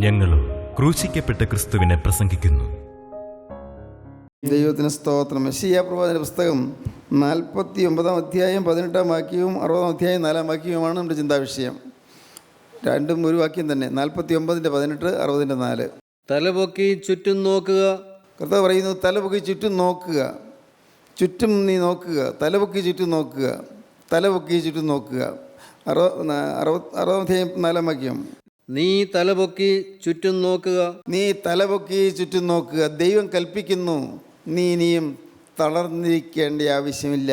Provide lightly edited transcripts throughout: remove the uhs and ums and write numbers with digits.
ഞങ്ങളും ക്രൂശിക്കപ്പെട്ട ക്രിസ്തുവിനെ പ്രസംഗിക്കുന്നു. ദൈവത്തിന് സ്തോത്രം. യെശയ്യാ പ്രവാചകന്റെ പുസ്തകം 49 അധ്യായം 18 വാക്യവും 60 അധ്യായം 4 വാക്യവുമാണ് നമ്മുടെ ചിന്താവിഷയം. രണ്ടും ഒരു വാക്യം തന്നെ. 49:18, 60:4. തലപൊക്കി ചുറ്റും നോക്കുക. കർത്താവ് പറയുന്നു, തലപൊക്കി ചുറ്റും നോക്കുക. ചുറ്റും നീ നോക്കുക, തലപൊക്കി ചുറ്റും നോക്കുക, തലപൊക്കി ചുറ്റും നോക്കുക. 60 അധ്യായം 4 വാക്യം. നീ തലപൊക്കി ചുറ്റും നോക്കുക. നീ തലപൊക്കി ചുറ്റും നോക്കുക. ദൈവം കൽപ്പിക്കുന്നു, നീ ഇനിയും തളർന്നിരിക്കേണ്ട ആവശ്യമില്ല.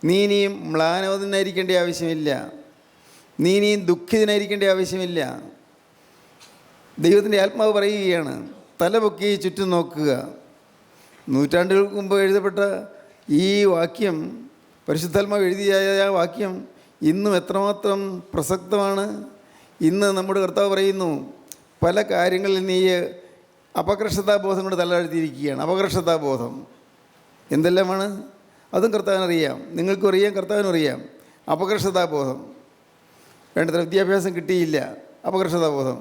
നീ ഇനിയും മ്ലാനവതനായിരിക്കേണ്ട ആവശ്യമില്ല. നീ ഇനിയും ദുഃഖിതനായിരിക്കേണ്ട ആവശ്യമില്ല. ദൈവത്തിൻ്റെ ആത്മാവ് പറയുകയാണ്, തലപൊക്കി ചുറ്റും നോക്കുക. നൂറ്റാണ്ടുകൾക്ക് മുമ്പ് എഴുതപ്പെട്ട ഈ വാക്യം, പരിശുദ്ധാത്മാവ് എഴുതിയ ആ വാക്യം ഇന്നും എത്രമാത്രം പ്രസക്തമാണ്. ഇന്ന് നമ്മുടെ കർത്താവ് പറയുന്നു, പല കാര്യങ്ങളിൽ നീ അപകർഷതാബോധം കൊണ്ട് തലതാഴ്ത്തിയിരിക്കുകയാണ്. അപകർഷതാബോധം എന്തെല്ലാമാണ്? അതും കർത്താവിനറിയാം, നിങ്ങൾക്കും അറിയാം, കർത്താവിനും അറിയാം. അപകർഷതാബോധം, വേണ്ടത്ര വിദ്യാഭ്യാസം കിട്ടിയില്ല, അപകർഷതാബോധം.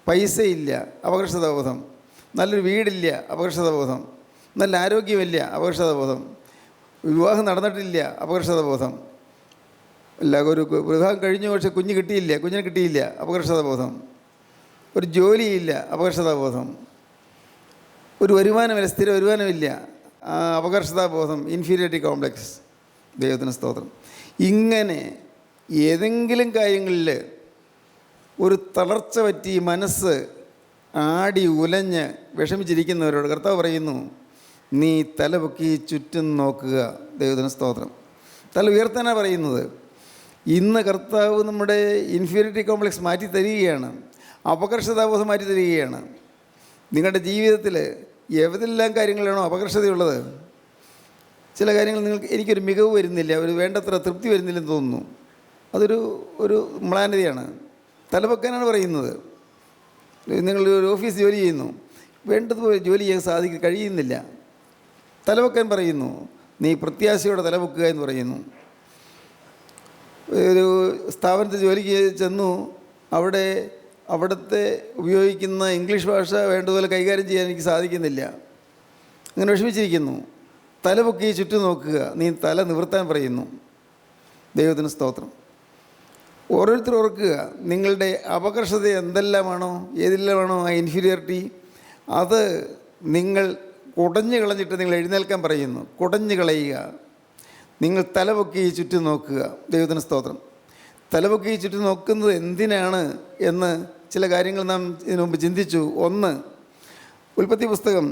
പൈസയില്ല, അപകർഷതാബോധം. നല്ലൊരു വീടില്ല, അപകർഷതാബോധം. നല്ല ആരോഗ്യമില്ല, അപകർഷതാബോധം. വിവാഹം നടന്നിട്ടില്ല, അപകർഷതാബോധം. ഒരു വിവാഹം കഴിഞ്ഞു, പക്ഷെ കുഞ്ഞിനെ കിട്ടിയില്ല, അപകർഷതാബോധം. ഒരു ജോലിയില്ല, അപകർഷതാബോധം. ഒരു വരുമാനമില്ല, സ്ഥിര വരുമാനമില്ല, അപകർഷതാബോധം, ഇൻഫീരിയോറിറ്റി കോംപ്ലക്സ്. ദൈവത്തിന് സ്തോത്രം. ഇങ്ങനെ ഏതെങ്കിലും കാര്യങ്ങളിൽ ഒരു തളർച്ച പറ്റി മനസ്സ് ആടി ഉലഞ്ഞ് വിഷമിച്ചിരിക്കുന്നവരോട് കർത്താവ് പറയുന്നു, നീ തലപൊക്കി ചുറ്റും നോക്കുക. ദൈവത്തിന് സ്തോത്രം. തല ഉയർത്താനാണ് പറയുന്നത്. ഇന്ന് കർത്താവ് നമ്മുടെ ഇൻഫീരിയോറിറ്റി കോംപ്ലക്സ് മാറ്റി തരികയാണ്, അപകർഷതാബോധം മാറ്റി തരികയാണ്. നിങ്ങളുടെ ജീവിതത്തിൽ ഏതെല്ലാം കാര്യങ്ങളിലാണോ അപകർഷതയുള്ളത്, ചില കാര്യങ്ങൾ എനിക്കൊരു മികവ് വരുന്നില്ല, ഒരു വേണ്ടത്ര തൃപ്തി വരുന്നില്ലെന്ന് തോന്നുന്നു, അതൊരു മ്ലാനതയാണ്. തലപൊക്കാനാണ് പറയുന്നത്. നിങ്ങൾ ഒരു ഓഫീസ് ജോലി ചെയ്യുന്നു, വേണ്ടതുപോലെ ജോലി ചെയ്യാൻ കഴിയുന്നില്ല, തലപൊക്കാൻ പറയുന്നു. നീ പ്രത്യാശയോടെ തലപൊക്കുക എന്ന് പറയുന്നു. ഒരു സ്ഥാപനത്തിൽ ജോലിക്ക് ചെന്നു, അവിടുത്തെ ഉപയോഗിക്കുന്ന ഇംഗ്ലീഷ് ഭാഷ വേണ്ടതുപോലെ കൈകാര്യം ചെയ്യാൻ എനിക്ക് സാധിക്കുന്നില്ല, അങ്ങനെ വിഷമിച്ചിരിക്കുന്നു. തലപൊക്കി ചുറ്റും നോക്കുക, നീ തല നിവർത്താൻ പറയുന്നു. ദൈവത്തിന് സ്തോത്രം. ഓരോരുത്തർ ഓർക്കുക, നിങ്ങളുടെ അപകർഷത എന്തെല്ലാമാണോ, ഏതെല്ലാമാണോ ആ ഇൻഫീരിയോറിറ്റി, അത് നിങ്ങൾ കുടഞ്ഞു കളഞ്ഞിട്ട് നിങ്ങൾ എഴുന്നേൽക്കാൻ പറയുന്നു. കുടഞ്ഞു കളയുക. നിങ്ങൾ തലപൊക്കി ചുറ്റും നോക്കുക. ദൈവത്തിന് സ്തോത്രം. തലപൊക്കി ചുറ്റും നോക്കുന്നത് എന്തിനാണ് എന്ന് ചില കാര്യങ്ങൾ നാം ഇതിനു മുമ്പ് ചിന്തിച്ചു. ഒന്ന്, ഉൽപ്പത്തി പുസ്തകം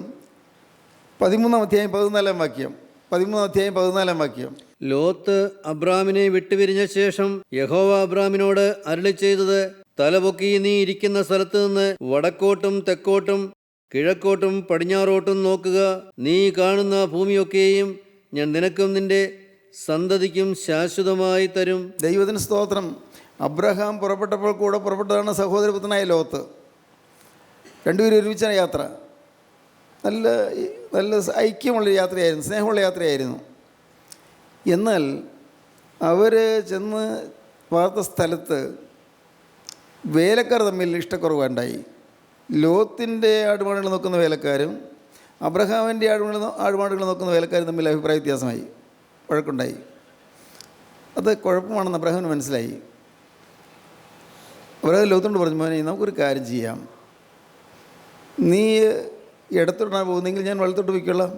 13 അധ്യായം 14 വാക്യം. 13 അധ്യായം 14 വാക്യം. ലോത്ത് അബ്രാമിനെ വിട്ടുപിരിഞ്ഞ ശേഷം യഹോവ അബ്രാമിനോട് അരുളി ചെയ്തത്, തലപൊക്കി നീ ഇരിക്കുന്ന സ്ഥലത്ത് നിന്ന് വടക്കോട്ടും തെക്കോട്ടും കിഴക്കോട്ടും പടിഞ്ഞാറോട്ടും നോക്കുക. നീ കാണുന്ന ഭൂമിയൊക്കെയും ഞാൻ നിനക്കും നിന്റെ സന്തതിക്കും ശാശ്വതമായി തരും. ദൈവത്തിന് സ്തോത്രം. അബ്രഹാം പുറപ്പെട്ടപ്പോൾ കൂടെ പുറപ്പെട്ടതാണ് സഹോദരപുത്രനായ ലോത്ത്. രണ്ടുപേരും ഒരുമിച്ചാണ് യാത്ര. നല്ല ഐക്യമുള്ള യാത്രയായിരുന്നു, സ്നേഹമുള്ള യാത്രയായിരുന്നു. എന്നാൽ അവർ ചെന്ന് പാർത്ത സ്ഥലത്ത് വേലക്കാർ തമ്മിൽ ഇഷ്ടക്കുറവുണ്ടായി. ലോത്തിൻ്റെ ആടുമാടുകൾ നോക്കുന്ന വേലക്കാരും അബ്രഹാമിൻ്റെ ആടുമാടുകൾ നോക്കുന്ന വേലക്കാരും തമ്മിൽ അഭിപ്രായ വ്യത്യാസമായി, വഴക്കുണ്ടായി. അത് കുഴപ്പമാണെന്ന് അബ്രഹാമിന് മനസ്സിലായി. അബ്രഹാം ലോത്തോട് പറഞ്ഞു, മോനെ നമുക്കൊരു കാര്യം ചെയ്യാം, നീ ഇടത്തോട്ടാണ് പോകുന്നതെങ്കിൽ ഞാൻ വലത്തോട്ട് പോയിക്കൊള്ളാം,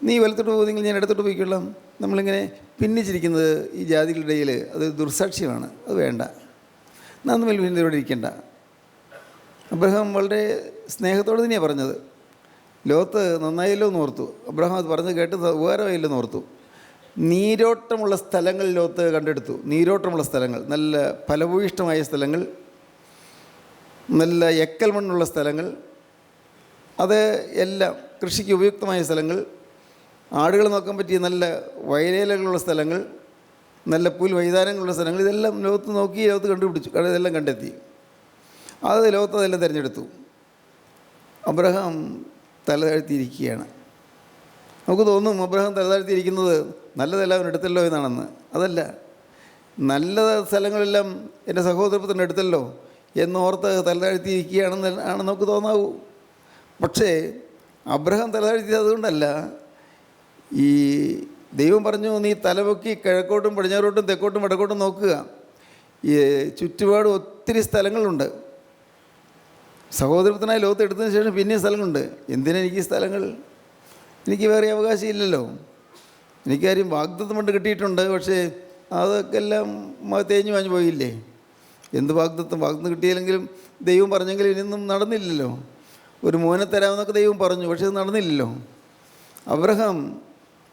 നീ വലത്തോട്ട് പോകുന്നെങ്കിൽ ഞാൻ ഇടത്തോട്ട് പോയിക്കൊള്ളാം. നമ്മളിങ്ങനെ ഭിന്നിച്ചിരിക്കുന്നത് ഈ ജാതികളുടെ ഇടയിൽ അത് ദുർസാക്ഷ്യമാണ്, അത് വേണ്ട, നാം തമ്മിൽ ഭിന്നതയോടെ ഇരിക്കേണ്ട. അബ്രഹാം വളരെ സ്നേഹത്തോടെ തന്നെയാണ് പറഞ്ഞത്. ലോത്ത് നന്നായല്ലോ എന്ന് ഓർത്തു. അബ്രഹാം അത് പറഞ്ഞ് കേട്ട് ഉപകാരമായല്ലോ എന്ന് ഓർത്തു. നീരോട്ടമുള്ള സ്ഥലങ്ങൾ ലോത്ത് കണ്ടെടുത്തു. നീരോട്ടമുള്ള സ്ഥലങ്ങൾ, നല്ല ഫലഭൂയിഷ്ടമായ സ്ഥലങ്ങൾ, നല്ല എക്കൽ മണ്ണുള്ള സ്ഥലങ്ങൾ, അത് എല്ലാം കൃഷിക്ക് ഉപയുക്തമായ സ്ഥലങ്ങൾ, ആടുകൾ നോക്കാൻ പറ്റിയ നല്ല വയലേലകളുള്ള സ്ഥലങ്ങൾ, നല്ല പുൽമൈതാനങ്ങളുള്ള സ്ഥലങ്ങൾ, ഇതെല്ലാം ലോത്ത് കണ്ടുപിടിച്ചു, ഇതെല്ലാം കണ്ടെത്തി. അത് ലോത്ത് അതെല്ലാം തിരഞ്ഞെടുത്തു. അബ്രഹാം തലതാഴ്ത്തിയിരിക്കുകയാണ്. നമുക്ക് തോന്നും അബ്രഹാം തലതാഴ്ത്തിയിരിക്കുന്നത് നല്ലതെല്ലാം എടുത്തല്ലോ എന്നാണെന്ന്. അതല്ല, നല്ല സ്ഥലങ്ങളെല്ലാം എൻ്റെ സഹോദരപുത്രൻ എടുത്തല്ലോ, എന്നോർത്ത് തലതാഴ്ത്തിയിരിക്കുകയാണെന്ന് നമുക്ക് തോന്നാവൂ. പക്ഷേ അബ്രഹാം തലതാഴ്ത്തിയത് അതുകൊണ്ടല്ല. ഈ ദൈവം പറഞ്ഞു, നീ തലപൊക്കി കിഴക്കോട്ടും പടിഞ്ഞാറോട്ടും തെക്കോട്ടും വടക്കോട്ടും നോക്കുക. ഈ ചുറ്റുപാട് ഒത്തിരി സ്ഥലങ്ങളുണ്ട്. സഹോദരത്തിനായി ലോകത്ത് എടുത്തതിന് ശേഷം പിന്നെയും സ്ഥലങ്ങളുണ്ട്. എന്തിനെനിക്ക് ഈ സ്ഥലങ്ങൾ? എനിക്ക് വേറെ അവകാശം ഇല്ലല്ലോ. എനിക്കാരും വാഗ്ദത്തം കൊണ്ട് കിട്ടിയിട്ടുണ്ട്. പക്ഷേ അതൊക്കെ എല്ലാം തേഞ്ഞു മാഞ്ഞു പോയില്ലേ. എന്ത് വാഗ്ദത്തം കിട്ടിയില്ലെങ്കിലും ദൈവം പറഞ്ഞെങ്കിലും ഇനിയൊന്നും നടന്നില്ലല്ലോ. ഒരു മോനെ തരാമെന്നൊക്കെ ദൈവം പറഞ്ഞു, പക്ഷേ അത് നടന്നില്ലല്ലോ. അബ്രഹാം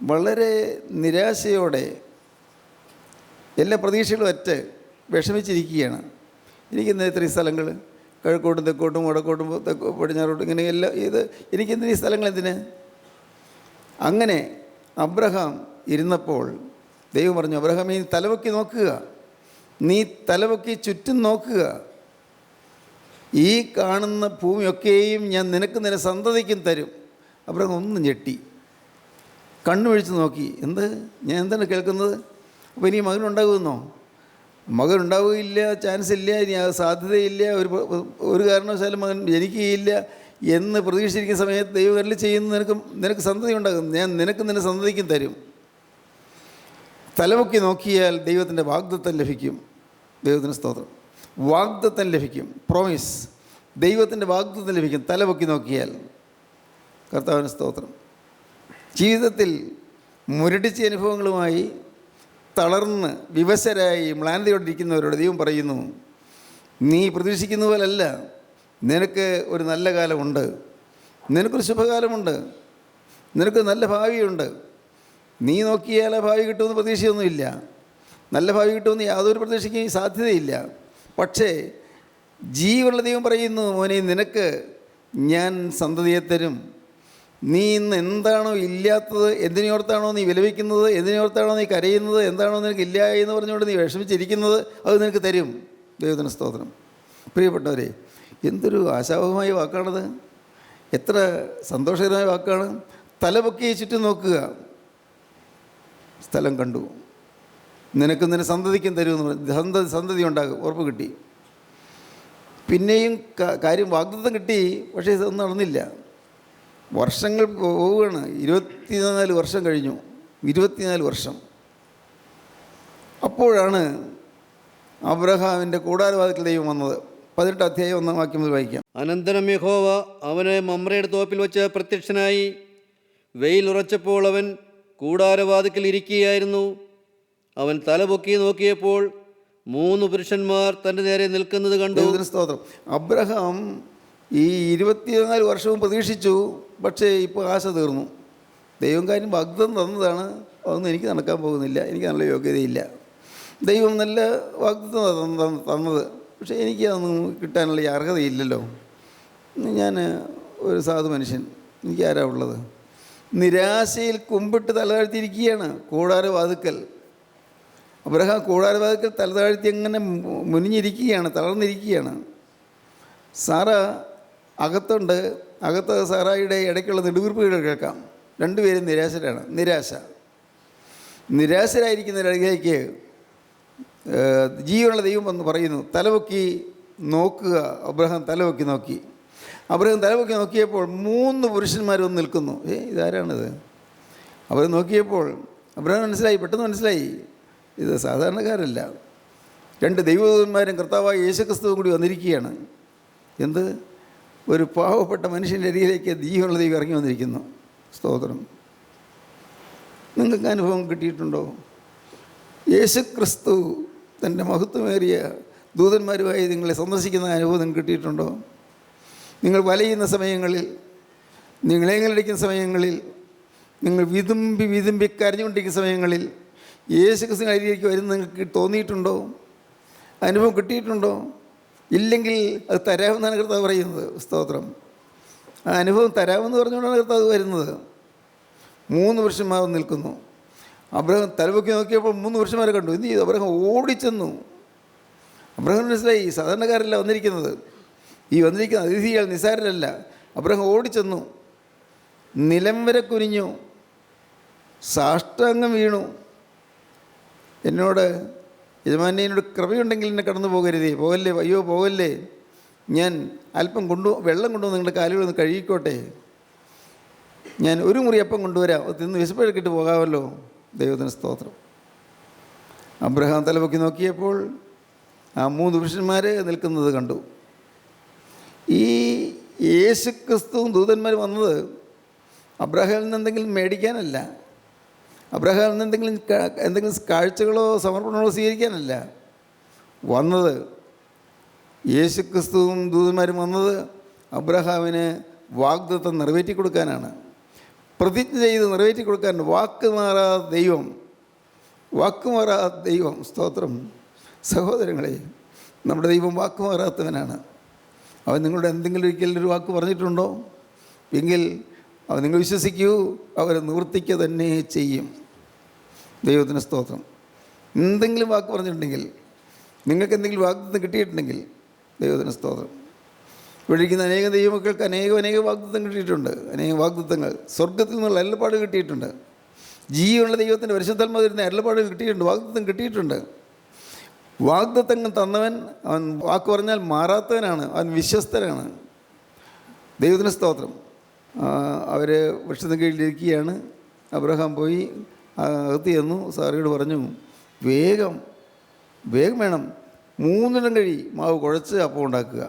വളരെ നിരാശയോടെ എല്ലാ പ്രതീക്ഷകളും അറ്റ് വിഷമിച്ചിരിക്കുകയാണ്. എനിക്കെന്താ ഇത്രയും സ്ഥലങ്ങൾ, കിഴക്കോട്ടും തെക്കോട്ടും വടക്കോട്ടും പടിഞ്ഞാറോട്ടും ഇങ്ങനെ എല്ലാം എനിക്കെന്തിനീ സ്ഥലങ്ങൾ എന്തിന്? അങ്ങനെ അബ്രഹാം ഇരുന്നപ്പോൾ ദൈവം പറഞ്ഞു, അബ്രഹാം നീ തലപൊക്കി നോക്കുക, നീ തലപൊക്കി ചുറ്റും നോക്കുക. ഈ കാണുന്ന ഭൂമിയൊക്കെയും ഞാൻ നിന്റെ സന്തതിക്കും തരും. അബ്രഹാം ഒന്ന് ഞെട്ടി, കണ്ണുമിഴിച്ച് നോക്കി. ഞാൻ എന്താണ് കേൾക്കുന്നത്? അപ്പോൾ ഇനി മകനുണ്ടാകുമെന്നോ? മകനുണ്ടാവുകയില്ല, ചാൻസ് ഇല്ല, ഇനി അത് സാധ്യതയില്ല, ഒരു കാരണവശാലും മകൻ ജനിക്കുകയില്ല എന്ന് പ്രതീക്ഷിച്ചിരിക്കുന്ന സമയത്ത് ദൈവം വരൽ ചെയ്യുന്ന നിനക്ക് സന്തതി ഉണ്ടാകും, ഞാൻ നിന്റെ സന്തതിക്കും തരും. തലപൊക്കി നോക്കിയാൽ ദൈവത്തിൻ്റെ വാഗ്ദത്തം ലഭിക്കും. ദൈവത്തിന് സ്തോത്രം. വാഗ്ദത്തം ലഭിക്കും, പ്രോമിസ്. ദൈവത്തിൻ്റെ വാഗ്ദത്തം ലഭിക്കും തലപൊക്കി നോക്കിയാൽ. കർത്താവിന് സ്തോത്രം. ജീവിതത്തിൽ മുരടിച്ച അനുഭവങ്ങളുമായി തളർന്ന് വിവശരായി മ്ലാനതയോടിരിക്കുന്നവരോട് ദൈവം പറയുന്നു, നീ പ്രതീക്ഷിക്കുന്ന പോലല്ല, നിനക്ക് ഒരു നല്ല കാലമുണ്ട്, നിനക്കൊരു ശുഭകാലമുണ്ട്, നിനക്ക് നല്ല ഭാവിയുണ്ട്. നീ നോക്കിയാൽ ആ ഭാവി കിട്ടുമെന്ന് പ്രതീക്ഷയൊന്നുമില്ല, നല്ല ഭാവി കിട്ടുമെന്ന് യാതൊരു പ്രതീക്ഷയ്ക്കും സാധ്യതയില്ല. പക്ഷേ ജീവനുള്ള ദൈവം പറയുന്നു, മോനെ നിനക്ക് ഞാൻ സന്തതിയെ തരും. നീ ഇന്ന് എന്താണോ ഇല്ലാത്തത്, എന്തിനോർത്താണോ നീ വിലപിക്കുന്നത്, എന്തിനോർത്താണോ നീ കരയുന്നത്, എന്താണോ നിനക്ക് ഇല്ല എന്ന് പറഞ്ഞുകൊണ്ട് നീ വിഷമിച്ചിരിക്കുന്നത്, അത് നിനക്ക് തരും. ദൈവത്തിന് സ്തോത്രം. പ്രിയപ്പെട്ടവരെ, എന്തൊരു ആശാവഹമായ വാക്കാണത്, എത്ര സന്തോഷകരമായ വാക്കാണ്. തലപൊക്കി ചുറ്റും നോക്കുക, സ്ഥലം കണ്ടു, നിനക്ക് നിന്റെ സന്തതിക്കും തരുമെന്ന് പറഞ്ഞു. സന്തതി ഉണ്ടാകും, ഉറപ്പ് കിട്ടി. പിന്നെയും കാര്യം വാഗ്ദത്തം കിട്ടി, പക്ഷേ ഇതൊന്നും നടന്നില്ല. വർഷങ്ങൾ പോവുകയാണ്. 24 വർഷം കഴിഞ്ഞു. 24 വർഷം. അപ്പോഴാണ് അബ്രഹാമിൻ്റെ കൂടാരവാതിൽക്കൽ ദൈവം വന്നത്. 18 അധ്യായം 1 വാക്യം മുതൽ വായിക്കാം. അനന്തരം യഹോവ അവന് മമ്രയുടെ തോപ്പിൽ വെച്ച് പ്രത്യക്ഷനായി. വെയിൽ ഉറച്ചപ്പോൾ അവൻ കൂടാരവാതിൽക്കൽ ഇരിക്കുകയായിരുന്നു. അവൻ തലപൊക്കി നോക്കിയപ്പോൾ 3 പുരുഷന്മാർ തൻ്റെ നേരെ നിൽക്കുന്നത് കണ്ടു. സ്തോത്രം. അബ്രഹാം ഈ 24 വർഷവും പ്രതീക്ഷിച്ചു, പക്ഷേ ഇപ്പോൾ ആശ തീർന്നു. ദൈവം കാര്യം വാഗ്ദത്തം തന്നതാണ്, അതൊന്നും എനിക്ക് നടക്കാൻ പോകുന്നില്ല, എനിക്ക് നല്ല യോഗ്യതയില്ല. ദൈവം നല്ല വാഗ്ദത്തം തന്നത്, പക്ഷേ എനിക്ക് അതൊന്നും കിട്ടാനുള്ള അർഹതയില്ലല്ലോ. ഞാൻ ഒരു സാധു മനുഷ്യൻ, എനിക്ക് ആരാ ഉള്ളത്? നിരാശയിൽ കുമ്പിട്ട് തലതാഴ്ത്തിയിരിക്കുകയാണ് കൂടാരവാതിൽക്കൽ. അബ്രഹാം കൂടാരവാതിൽക്കൽ തലതാഴ്ത്തി അങ്ങനെ മുനിഞ്ഞിരിക്കുകയാണ്, തളർന്നിരിക്കുകയാണ്. സാറ അകത്തുണ്ട്. അകത്ത് സാറായിയുടെ ഇടയ്ക്കുള്ള നെടുവീർപ്പുകൾ കേൾക്കാം. രണ്ടുപേരും നിരാശരായിരിക്കുന്നതിനിടയിലേക്ക് ജീവനുള്ള ദൈവം വന്ന് പറയുന്നു, തലപൊക്കി നോക്കുക. അബ്രഹാം തലപൊക്കി നോക്കി. അബ്രഹാം തലപൊക്കി നോക്കിയപ്പോൾ 3 പുരുഷന്മാർ വന്ന് നിൽക്കുന്നു. ഇതാരാണിത്? അവർ നോക്കിയപ്പോൾ അബ്രഹാം പെട്ടെന്ന് മനസ്സിലായി, ഇത് സാധാരണക്കാരല്ല. 2 ദൈവദൂതന്മാരും കർത്താവായ യേശുക്രിസ്തുവും കൂടി വന്നിരിക്കുകയാണ്. എന്ത്? ഒരു പാവപ്പെട്ട മനുഷ്യൻ്റെ അരികിലേക്ക് ജീവനുള്ള ദൈവം ഇറങ്ങി വന്നിരിക്കുന്നു. സ്തോത്രം. നിങ്ങൾക്ക് അനുഭവം കിട്ടിയിട്ടുണ്ടോ? യേശുക്രിസ്തു തൻ്റെ മഹത്വമേറിയ ദൂതന്മാരുമായി നിങ്ങളെ സന്ദർശിക്കുന്ന അനുഭവം നിങ്ങൾക്ക് കിട്ടിയിട്ടുണ്ടോ? നിങ്ങൾ വലയുന്ന സമയങ്ങളിൽ, നിങ്ങളെങ്കിലടിക്കുന്ന സമയങ്ങളിൽ, നിങ്ങൾ വിതുമ്പി കരഞ്ഞുകൊണ്ടിരിക്കുന്ന സമയങ്ങളിൽ യേശുക്രിസ്തുവിൻ്റെ അരികിലേക്ക് വരുന്ന നിങ്ങൾക്ക് തോന്നിയിട്ടുണ്ടോ? അനുഭവം കിട്ടിയിട്ടുണ്ടോ? ഇല്ലെങ്കിൽ അത് തരാമെന്നാണ് കർത്താവ് പറയുന്നത്. സ്തോത്രം. ആ അനുഭവം തരാമെന്ന് പറഞ്ഞുകൊണ്ടാണ് കർത്താവ് വരുന്നത്. 3 പുരുഷന്മാർ നിൽക്കുന്നു. അബ്രഹാം തലപൊക്കി നോക്കിയപ്പോൾ 3 പുരുഷന്മാരെ കണ്ടു. എന്ത് ചെയ്തു? അബ്രഹാം ഓടിച്ചെന്നു. അബ്രഹാം മനസ്സിലായി, സാധാരണക്കാരല്ല വന്നിരിക്കുന്നത്, ഈ വന്നിരിക്കുന്ന അതിഥികൾ നിസ്സാരരല്ല. അബ്രഹാം ഓടിച്ചെന്നു, നിലം വരെ കുനിഞ്ഞു, സാഷ്ടാംഗം വീണു. എന്നോട് യജമാനെ എന്നോട് കൃപയുണ്ടെങ്കിൽ എന്നെ കടന്നു പോകരുതേ, പോകല്ലേ, അയ്യോ പോകല്ലേ, ഞാൻ അല്പം വെള്ളം കൊണ്ടുവന്ന് നിങ്ങളുടെ കാലുകളൊന്ന് കഴുകിക്കോട്ടെ, ഞാൻ ഒരു മുറി അപ്പം കൊണ്ടുവരാം, അത് തിന്ന് വിശപ്പഴക്കിട്ട് പോകാമല്ലോ. ദൈവത്തിന് സ്തോത്രം. അബ്രഹാം തലപൊക്കി നോക്കിയപ്പോൾ ആ 3 പുരുഷന്മാർ നിൽക്കുന്നത് കണ്ടു. ഈ യേശുക്രിസ്തുവും ദൂതന്മാർ വന്നത് അബ്രഹാമിൽ നിന്ന് എന്തെങ്കിലും മേടിക്കാനല്ല, അബ്രഹാമിൽ നിന്ന് എന്തെങ്കിലും കാഴ്ചകളോ സമർപ്പണങ്ങളോ സ്വീകരിക്കാനല്ല വന്നത്. യേശുക്രിസ്തുവും ദൂതന്മാരും വന്നത് അബ്രഹാമിന് വാഗ്ദത്തം നിറവേറ്റി കൊടുക്കാനാണ്, പ്രതിജ്ഞ ചെയ്ത് നിറവേറ്റി കൊടുക്കാൻ. വാക്കുമാറാത്ത ദൈവം, സ്തോത്രം. സഹോദരങ്ങളെ, നമ്മുടെ ദൈവം വാക്കുമാറാത്തവനാണ്. അവൻ നിങ്ങളുടെ എന്തെങ്കിലും ഒരിക്കലൊരു വാക്ക് പറഞ്ഞിട്ടുണ്ടോ എങ്കിൽ അവൻ നിങ്ങൾ വിശ്വസിക്കൂ, അവർ നിവർത്തിക്കുക തന്നെ ചെയ്യും. ദൈവത്തിന് സ്തോത്രം. എന്തെങ്കിലും വാക്ക് പറഞ്ഞിട്ടുണ്ടെങ്കിൽ, നിങ്ങൾക്ക് എന്തെങ്കിലും വാഗ്ദത്തം കിട്ടിയിട്ടുണ്ടെങ്കിൽ ദൈവത്തിന് സ്തോത്രം. ഇവിടെ ഇരിക്കുന്ന അനേകം ദൈവമക്കൾക്ക് അനേക വാഗ്ദത്തം കിട്ടിയിട്ടുണ്ട്. അനേകം വാഗ്ദത്തങ്ങൾ സ്വർഗത്തിൽ നിന്നുള്ള അരുളപ്പാട് കിട്ടിയിട്ടുണ്ട്. ജീവനുള്ള ദൈവത്തിൻ്റെ പരിശുദ്ധാത്മാവിൽ തരുന്ന അരുളപ്പാടുകൾ കിട്ടിയിട്ടുണ്ട്, വാഗ്ദത്തം കിട്ടിയിട്ടുണ്ട്. വാഗ്ദത്തങ്ങൾ തന്നവൻ, അവൻ വാക്ക് പറഞ്ഞാൽ മാറാത്തവനാണ്, അവൻ വിശ്വസ്തനാണ്. ദൈവത്തിന് സ്തോത്രം. അവർ വൃക്ഷത്തിന് കീഴിലിരിക്കുകയാണ്. അബ്രഹാം പോയി അകത്ത് ചെന്നു. സാറയോട് പറഞ്ഞു, വേഗം വേണം, 3 കഴി മാവ് കുഴച്ച് അപ്പം ഉണ്ടാക്കുക.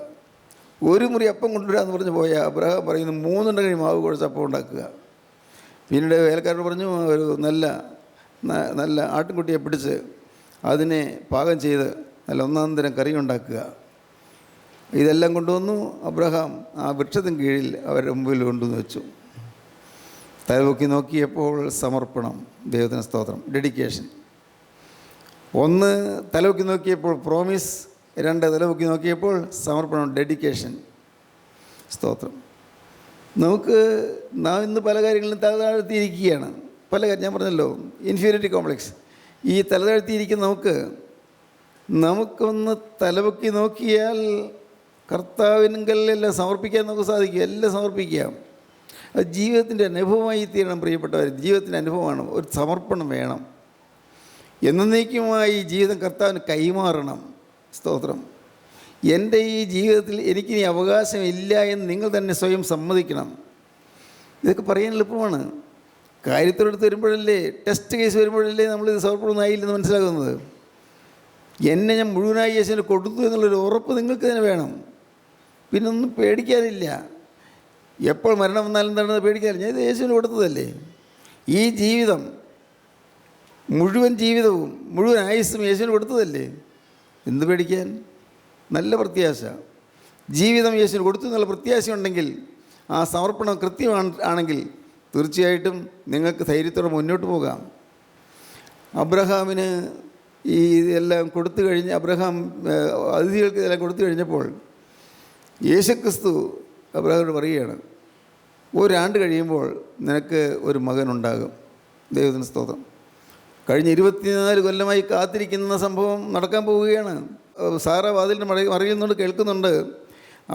1 മുറി അപ്പം കൊണ്ടുവരാമെന്ന് പറഞ്ഞ് പോയ അബ്രഹാം പറയുന്നു 3 കഴി മാവ് കുഴച്ച് അപ്പം ഉണ്ടാക്കുക. പിന്നീട് വേലക്കാരോട് പറഞ്ഞു, ഒരു നല്ല ആട്ടിൻകുട്ടിയെ പിടിച്ച് അതിനെ പാകം ചെയ്ത് നല്ല 1-ാം തരം കറി ഉണ്ടാക്കുക. ഇതെല്ലാം കൊണ്ടുവന്നു. അബ്രഹാം ആ വൃക്ഷത്തിന് കീഴിൽ അവരുടെ മുമ്പിൽ കൊണ്ടുവന്ന് വെച്ചു. തലപൊക്കി നോക്കിയപ്പോൾ സമർപ്പണം. ദൈവത്തിന് സ്തോത്രം. ഡെഡിക്കേഷൻ. 1 തലപൊക്കി നോക്കിയപ്പോൾ പ്രോമിസ്, 2 തലപൊക്കി നോക്കിയപ്പോൾ സമർപ്പണം, ഡെഡിക്കേഷൻ. സ്തോത്രം. നാം ഇന്ന് പല കാര്യങ്ങളിലും തലതാഴ്ത്തിയിരിക്കുകയാണ്. ഞാൻ പറഞ്ഞല്ലോ, ഇൻഫീരിയോറിറ്റി കോംപ്ലക്സ്. ഈ തലതാഴ്ത്തിയിരിക്കുന്ന നമുക്കൊന്ന് തലപൊക്കി നോക്കിയാൽ കർത്താവിനെല്ലാം സമർപ്പിക്കാൻ നമുക്ക് സാധിക്കും. എല്ലാം സമർപ്പിക്കാം. അത് ജീവിതത്തിൻ്റെ അനുഭവമായി തീരണം പ്രിയപ്പെട്ടവർ. ജീവിതത്തിൻ്റെ അനുഭവമാണ്. ഒരു സമർപ്പണം വേണം. എന്നേക്കുമായി ജീവിതം കർത്താവിന് കൈമാറണം. സ്തോത്രം. എൻ്റെ ഈ ജീവിതത്തിൽ എനിക്കിനി അവകാശമില്ല എന്ന് നിങ്ങൾ തന്നെ സ്വയം സമ്മതിക്കണം. ഇതൊക്കെ പറയാൻ എളുപ്പമാണ്. കാര്യത്തോടെടുത്ത് വരുമ്പോഴല്ലേ, ടെസ്റ്റ് കേസ് വരുമ്പോഴല്ലേ നമ്മളിത് സമർപ്പണമൊന്നായില്ലെന്ന് മനസ്സിലാകുന്നത്. എന്നെ ഞാൻ മുഴുവനായി യേശുവിന് കൊടുത്തു എന്നുള്ളൊരു ഉറപ്പ് നിങ്ങൾക്ക് തന്നെ വേണം. പിന്നെ ഒന്നും പേടിക്കാനില്ല. എപ്പോൾ മരണം വന്നാലും എന്താണെന്ന് പേടിക്കാനില്ല. ഞാൻ ഇത് യേശുവിന് കൊടുത്തതല്ലേ. ഈ ജീവിതം മുഴുവൻ ജീവിതവും മുഴുവൻ ആയുസ്സും യേശുവിന് കൊടുത്തതല്ലേ. എന്ത് പേടിക്കാൻ? നല്ല പ്രത്യാശ. ജീവിതം യേശുവിന് കൊടുത്തു എന്നുള്ള പ്രത്യാശ ഉണ്ടെങ്കിൽ, ആ സമർപ്പണം കൃത്യമാണെങ്കിൽ തീർച്ചയായിട്ടും നിങ്ങൾക്ക് ധൈര്യത്തോടെ മുന്നോട്ട് പോകാം. അബ്രഹാമിന് ഈ ഇതെല്ലാം കൊടുത്തു കഴിഞ്ഞ്, അബ്രഹാം അതിഥികൾക്ക് ഇതെല്ലാം കൊടുത്തു കഴിഞ്ഞപ്പോൾ യേശുക്രിസ്തു അബ്രഹാമിനോട് പറയുകയാണ്, 1 ആണ്ട് കഴിയുമ്പോൾ നിനക്ക് ഒരു മകനുണ്ടാകും. ദൈവത്തിന് സ്തോത്രം. കഴിഞ്ഞ 24 കൊല്ലമായി കാത്തിരിക്കുന്ന സംഭവം നടക്കാൻ പോവുകയാണ്. സാറ വാതിലിൻ്റെ മറയിൽ നിന്നുകൊണ്ട് കേൾക്കുന്നുണ്ട്.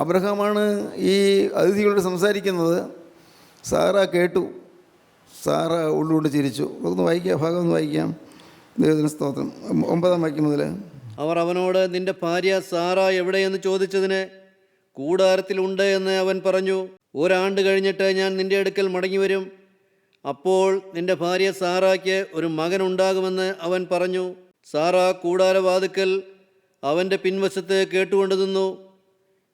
അബ്രഹാമാണ് ഈ അതിഥികളോട് സംസാരിക്കുന്നത്. സാറ കേട്ടു. സാറ ഉള്ളുകൊണ്ട് ചിരിച്ചു. ഒന്ന് വായിക്കാം, ഭാഗം ഒന്ന് വായിക്കാം. ദൈവത്തിന് സ്തോത്രം. 9-ാം വാക്യം മുതൽ. അവർ അവനോട്, നിന്റെ ഭാര്യ സാറ എവിടെയെന്ന് ചോദിച്ചതിന്, കൂടാരത്തിലുണ്ട് എന്ന് അവൻ പറഞ്ഞു. 1 ആണ്ട് കഴിഞ്ഞിട്ട് ഞാൻ നിന്റെ അടുക്കൽ മടങ്ങി വരും. അപ്പോൾ നിന്റെ ഭാര്യ സാറായ്ക്ക് ഒരു മകനുണ്ടാകുമെന്ന് അവൻ പറഞ്ഞു. സാറ കൂടാരവാതിക്കൽ അവൻ്റെ പിൻവശത്ത് കേട്ടുകൊണ്ട് നിന്നു.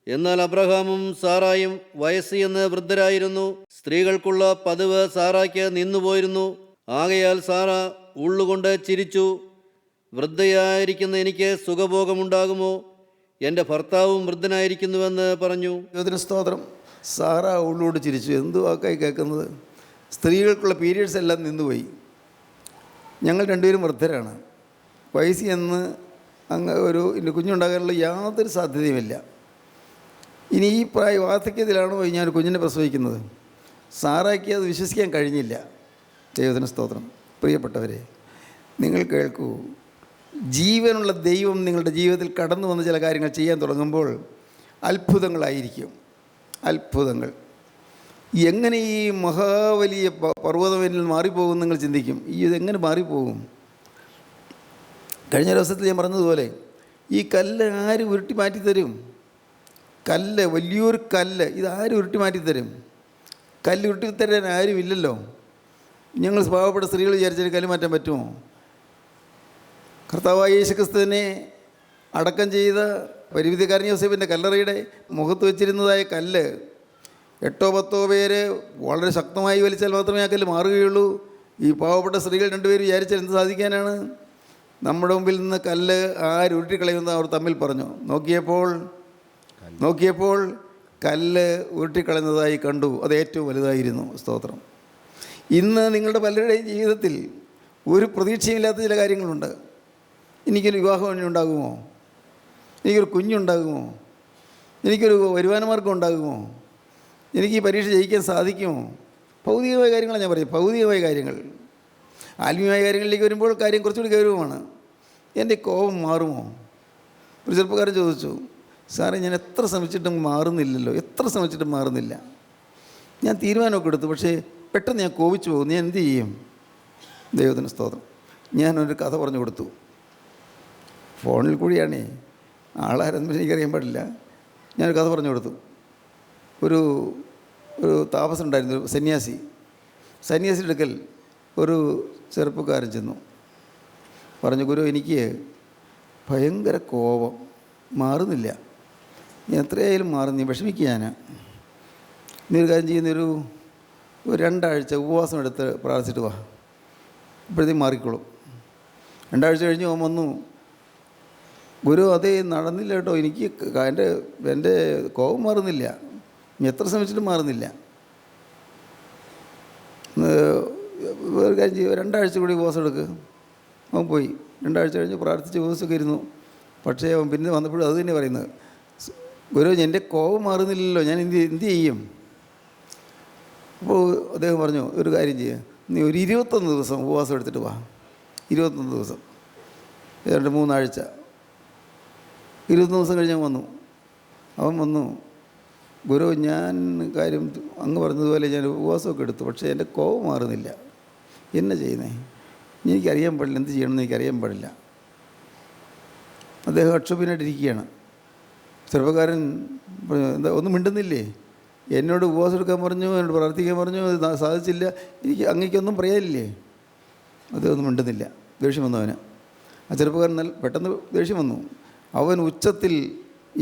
എന്നാൽ അബ്രഹാമും സാറായും വയസ്സ് എന്ന് വൃദ്ധരായിരുന്നു. സ്ത്രീകൾക്കുള്ള പതിവ് സാറായ്ക്ക് നിന്നുപോയിരുന്നു. ആകയാൽ സാറ ഉള്ളുകൊണ്ട് ചിരിച്ചു. വൃദ്ധയായിരിക്കുന്ന എനിക്ക് സുഖഭോഗമുണ്ടാകുമോ? എൻ്റെ ഭർത്താവും വൃദ്ധനായിരിക്കുന്നുവെന്ന് പറഞ്ഞു. ദൈവത്തിന് സ്തോത്രം. സാറ ഉള്ളോട് ചിരിച്ചു. എന്തു വാക്കായി കേൾക്കുന്നത്? സ്ത്രീകൾക്കുള്ള പീരിയഡ്സ് എല്ലാം നിന്നുപോയി. ഞങ്ങൾ 2 പേരും വൃദ്ധരാണ്. വയസ്സ് എന്ന് ഇനി കുഞ്ഞുണ്ടാകാനുള്ള യാതൊരു സാധ്യതയുമില്ല. ഇനി ഈ വാർദ്ധക്യത്തിലാണോ ഞാൻ കുഞ്ഞിനെ പ്രസവിക്കുന്നത്? സാറായ്ക്ക് അത് വിശ്വസിക്കാൻ കഴിഞ്ഞില്ല. ദൈവത്തിന് സ്തോത്രം. പ്രിയപ്പെട്ടവരെ, നിങ്ങൾ കേൾക്കൂ. ജീവനുള്ള ദൈവം നിങ്ങളുടെ ജീവിതത്തിൽ കടന്നു വന്ന് ചില കാര്യങ്ങൾ ചെയ്യാൻ തുടങ്ങുമ്പോൾ അത്ഭുതങ്ങളായിരിക്കും. അത്ഭുതങ്ങൾ. എങ്ങനെ ഈ മഹാവലിയ പർവ്വതമെന്നിൽ മാറിപ്പോകും നിങ്ങൾ ചിന്തിക്കും. ഇതെങ്ങനെ മാറിപ്പോകും? കഴിഞ്ഞ ദിവസത്തിൽ ഞാൻ പറഞ്ഞതുപോലെ ഈ കല്ല് ആര് ഉരുട്ടി മാറ്റിത്തരും? കല്ല്, വലിയൊരു കല്ല്, ഇത് ആര് ഉരുട്ടി മാറ്റിത്തരും? കല്ല് ഉരുട്ടി തരാൻ ആരുമില്ലല്ലോ. ഞങ്ങൾ പാവപ്പെട്ട സ്ത്രീകൾ വിചാരിച്ചാൽ കല്ല് മാറ്റാൻ പറ്റുമോ? കർത്താവായ യേശുക്രിസ്തുവിനെ അടക്കം ചെയ്ത പരിമിതിക്കാരൻ യോസേപ്പിൻ്റെ കല്ലറയുടെ മുഖത്ത് വെച്ചിരുന്നതായ കല്ല് 8-10 പേര് വളരെ ശക്തമായി വലിച്ചാൽ മാത്രമേ ആ കല്ല് മാറുകയുള്ളൂ. ഈ പാവപ്പെട്ട സ്ത്രീകൾ 2 പേര് വിചാരിച്ചാൽ എന്ത് സാധിക്കാനാണ്? നമ്മുടെ മുമ്പിൽ നിന്ന് കല്ല് ഉരുട്ടിക്കളയുമെന്ന് അവർ തമ്മിൽ പറഞ്ഞു. നോക്കിയപ്പോൾ കല്ല് ഉരുട്ടിക്കളയുന്നതായി കണ്ടു. അത് ഏറ്റവും വലുതായിരുന്നു. സ്തോത്രം. ഇന്ന് നിങ്ങളുടെ പലരുടെയും ജീവിതത്തിൽ ഒരു പ്രതീക്ഷയില്ലാത്ത ചില കാര്യങ്ങളുണ്ട്. എനിക്കൊരു വിവാഹം ഉണ്ടാകുമോ? എനിക്കൊരു കുഞ്ഞുണ്ടാകുമോ? എനിക്കൊരു വരുമാനമാർഗം ഉണ്ടാകുമോ? എനിക്ക് ഈ പരീക്ഷ ജയിക്കാൻ സാധിക്കുമോ? ഭൗതികമായ കാര്യങ്ങളാണ് ഞാൻ പറയുന്നത്. ഭൗതികമായ കാര്യങ്ങൾ. ആത്മീയമായ കാര്യങ്ങളിലേക്ക് വരുമ്പോൾ കാര്യം കുറച്ചുകൂടി ഗൗരവമാണ്. എൻ്റെ കോപം മാറുമോ? ഒരു ചെറുപ്പക്കാരൻ ചോദിച്ചു, സാറേ ഞാൻ എത്ര ശ്രമിച്ചിട്ടും മാറുന്നില്ല. ഞാൻ തീരുമാനമൊക്കെ എടുത്തു, പക്ഷേ പെട്ടെന്ന് ഞാൻ കോപിച്ചു പോകും. ഞാൻ എന്ത് ചെയ്യും? ദൈവത്തിന് സ്തോത്രം. ഞാനൊരു കഥ പറഞ്ഞു കൊടുത്തു. ഫോണിൽ കൂടിയാണേ, ആളാരെന്ന് എനിക്കറിയാൻ പാടില്ല. ഞാനൊരു കഥ പറഞ്ഞു കൊടുത്തു. ഒരു താപസം ഉണ്ടായിരുന്നു, ഒരു സന്യാസിയുടെ അടുക്കൽ ഒരു ചെറുപ്പക്കാരൻ ചെന്നു. പറഞ്ഞു, ഗുരു, എനിക്ക് ഭയങ്കര കോപം മാറുന്നില്ല. ഞാൻ എത്രയായാലും മാറുന്നില്ല, വിഷമിക്കുക. നീ ഒരു കാര്യം ചെയ്യുന്നൊരു 2 ആഴ്ച ഉപവാസം എടുത്ത് പ്രാർത്ഥിച്ചിട്ട് വാ, ഇപ്പോഴത്തേക്കും മാറിക്കോളും. 2 ആഴ്ച കഴിഞ്ഞ് അവൻ വന്നു. ഗുരു, അതേ നടന്നില്ല കേട്ടോ, എനിക്ക് എൻ്റെ കോപം മാറുന്നില്ല, എത്ര ശ്രമിച്ചിട്ടും മാറുന്നില്ല. ഒരു കാര്യം ചെയ്യുക, 2 ആഴ്ച കൂടി ഉപവാസം എടുക്കുക. അവൻ പോയി 2 ആഴ്ച കഴിഞ്ഞ് പ്രാർത്ഥിച്ച് ഉപവാസമൊക്കെ ഇരുന്നു. പക്ഷേ അവൻ പിന്നെ വന്നപ്പോഴും അത് തന്നെ പറയുന്നത്, ഗുരു, എൻ്റെ കോപം മാറുന്നില്ലല്ലോ, ഞാൻ എന്ത് ചെയ്യും? അപ്പോൾ അദ്ദേഹം പറഞ്ഞു, ഒരു കാര്യം ചെയ്യുക, നീ ഒരു 21 ദിവസം ഉപവാസം എടുത്തിട്ട് വാ. 21 ദിവസം, ഏതാണ്ട് 3 ആഴ്ച. 21 ദിവസം കഴിഞ്ഞ് അവൻ വന്നു. ഗുരു, ഞാൻ കാര്യം അങ്ങ് പറഞ്ഞതുപോലെ ഞാൻ ഉപവാസമൊക്കെ എടുത്തു, പക്ഷേ എൻ്റെ കോപം മാറുന്നില്ല. എന്നാ ചെയ്യുന്നേ? എനിക്കറിയാൻ പാടില്ല, എന്ത് ചെയ്യണമെന്ന് എനിക്കറിയാൻ പാടില്ല. അദ്ദേഹം അക്ഷോഭ്യനായിട്ടിരിക്കുകയാണ്. ചെറുപ്പക്കാരൻ പറഞ്ഞു, എന്താ ഒന്നും മിണ്ടുന്നില്ലേ? എന്നോട് ഉപവാസം എടുക്കാൻ പറഞ്ഞു, എന്നോട് പ്രാർത്ഥിക്കാൻ പറഞ്ഞു, അത് സാധിച്ചില്ല, എനിക്ക് അങ്ങേക്കൊന്നും പറയാനില്ലേ? അതൊന്നും മിണ്ടുന്നില്ല. ദേഷ്യം വന്നു അവന്. ആ ചെറുപ്പക്കാരൻ പെട്ടെന്ന് ദേഷ്യം വന്നു. അവൻ ഉച്ചത്തിൽ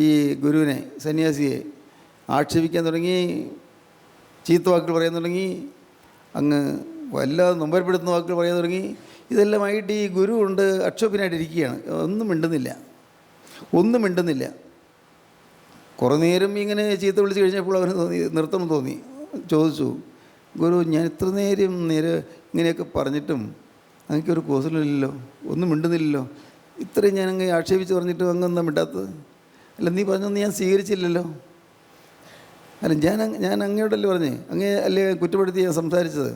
ഈ ഗുരുവിനെ, സന്യാസിയെ ആക്ഷേപിക്കാൻ തുടങ്ങി, ചീത്ത വാക്കുകൾ പറയാൻ തുടങ്ങി, അങ്ങ് വല്ലാതെ നൊമ്പരപ്പെടുത്തുന്ന വാക്കുകൾ പറയാൻ തുടങ്ങി. ഇതെല്ലാമായിട്ട് ഈ ഗുരു കൊണ്ട് അക്ഷോഭ്യനായിട്ടിരിക്കുകയാണ്. ഒന്നും മിണ്ടുന്നില്ല. കുറേ നേരം ഇങ്ങനെ ചീത്ത വിളിച്ച് കഴിഞ്ഞപ്പോൾ അവന് നിർത്തണം തോന്നി. ചോദിച്ചു, ഗുരു, ഞാൻ ഇത്ര നേരം ഇങ്ങനെയൊക്കെ പറഞ്ഞിട്ടും അങ്ങനെയൊരു കോസലില്ലല്ലോ, ഒന്നും മിണ്ടുന്നില്ലല്ലോ. ഇത്രയും ഞാൻ അങ്ങ് ആക്ഷേപിച്ച് പറഞ്ഞിട്ടും അങ്ങൊന്നും മിണ്ടാത്തത്? അല്ല, നീ പറഞ്ഞൊന്നും ഞാൻ സ്വീകരിച്ചില്ലല്ലോ. അല്ല, ഞാൻ അങ്ങയോടല്ലേ പറഞ്ഞേ, അങ്ങേ അല്ലേ കുറ്റപ്പെടുത്തി ഞാൻ സംസാരിച്ചത്?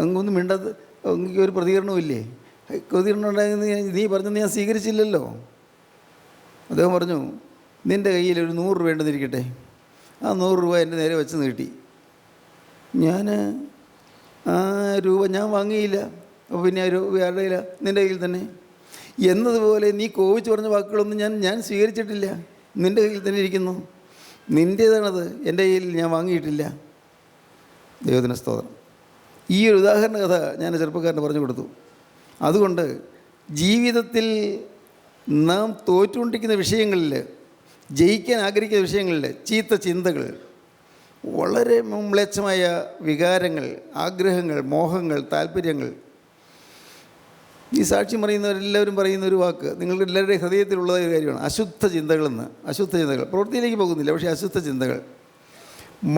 അങ്ങൊന്നും മിണ്ടാത്ത, അങ്ങക്ക് ഒരു പ്രതികരണമില്ലേ? പ്രതികരണം ഉണ്ടായെന്ന് നീ പറഞ്ഞൊന്നും ഞാൻ സ്വീകരിച്ചില്ലല്ലോ. അദ്ദേഹം പറഞ്ഞു, നിൻ്റെ കയ്യിൽ ഒരു 100 രൂപ ഉണ്ടെന്നിരിക്കട്ടെ. ആ 100 രൂപ എൻ്റെ നേരെ വെച്ച് നീട്ടി. ഞാൻ ആ രൂപ ഞാൻ വാങ്ങിയില്ല. അപ്പോൾ പിന്നെ ആ രൂപ ആരുടെ കയ്യിലാണ്? നിൻ്റെ കയ്യിൽ തന്നെ. എന്നതുപോലെ നീ കോപിച്ച് പറഞ്ഞ വാക്കുകളൊന്നും ഞാൻ സ്വീകരിച്ചിട്ടില്ല. നിൻ്റെ കയ്യിൽ തന്നെ ഇരിക്കുന്നു. നിൻ്റേതാണത്, എൻ്റെ കയ്യിൽ ഞാൻ വാങ്ങിയിട്ടില്ല. ദൈവത്തിന് സ്തോത്രം. ഈ ഒരു ഉദാഹരണ കഥ ഞാൻ ചെറുപ്പക്കാരന് പറഞ്ഞു കൊടുത്തു. അതുകൊണ്ട് ജീവിതത്തിൽ നാം തോറ്റുകൊണ്ടിരിക്കുന്ന വിഷയങ്ങളിൽ, ജയിക്കാൻ ആഗ്രഹിക്കുന്ന വിഷയങ്ങളിൽ ചീത്ത ചിന്തകൾ, വളരെ മ്ലേച്ഛമായ വികാരങ്ങൾ, ആഗ്രഹങ്ങൾ, മോഹങ്ങൾ, താല്പര്യങ്ങൾ, ഈ സാക്ഷ്യം പറയുന്നവരെല്ലാവരും പറയുന്ന ഒരു വാക്ക് നിങ്ങളുടെ എല്ലാവരുടെയും ഹൃദയത്തിലുള്ള ഒരു കാര്യമാണ്, അശുദ്ധ ചിന്തകളെന്ന്. അശുദ്ധ ചിന്തകൾ പ്രവൃത്തിയിലേക്ക് പോകുന്നില്ല, പക്ഷേ അശുദ്ധ ചിന്തകൾ